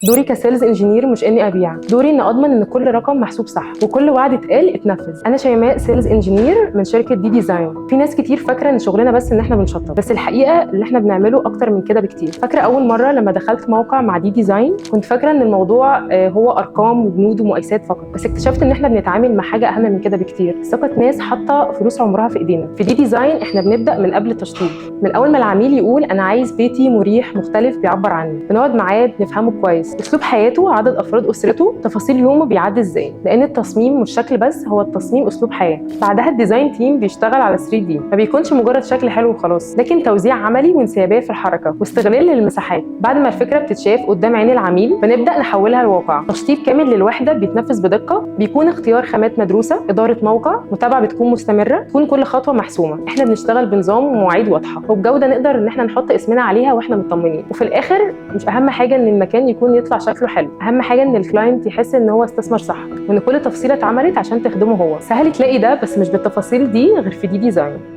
دوري كسيلز انجينير مش اني ابيع، دوري ان اضمن ان كل رقم محسوب صح وكل وعد اتقال اتنفذ. انا شيماء سيلز انجينير من شركه دي ديزاين. في ناس كتير فاكره ان شغلنا بس ان احنا بنشطب، بس الحقيقه اللي احنا بنعمله اكتر من كده بكتير. فاكره اول مره لما دخلت موقع مع دي ديزاين كنت فاكره ان الموضوع هو ارقام وبنود ومقايسات فقط، بس اكتشفت ان احنا بنتعامل مع حاجه اهم من كده بكتير، ثقه ناس حاطه فلوس عمرها في ايدينا. في دي ديزاين احنا بنبدا من قبل التشطيب، من اول ما العميل يقول انا عايز بيتي مريح مختلف بيعبر عني، بنقعد معاه بنفهمه كويس، اسلوب حياته، عدد افراد اسرته، تفاصيل يومه بيعدي ازاي، لان التصميم مش شكل بس، هو التصميم اسلوب حياه. بعدها الديزاين تيم بيشتغل على 3 دي، ما بيكونش مجرد شكل حلو وخلاص، لكن توزيع عملي وانسيابيه في الحركه واستغلال للمساحات. بعد ما الفكره بتتشاف قدام عين العميل بنبدا نحولها لواقع. تشطيب كامل للوحده بيتنفذ بدقه، بيكون اختيار خامات مدروسه، اداره موقع، متابعه بتكون مستمره، تكون كل خطوه محسومه. احنا بنشتغل بنظام ومواعيد واضحه وبجوده نقدر ان احنا نحط اسمنا عليها واحنا مطمنين. وفي الاخر مش اهم حاجه ان المكان يكون يطلع شكله حلو، اهم حاجه ان الكلاينت يحس ان هو استثمر صح وان كل تفصيله اتعملت عشان تخدمه هو. سهل تلاقي ده بس مش بالتفاصيل دي غير في دي ديزاين.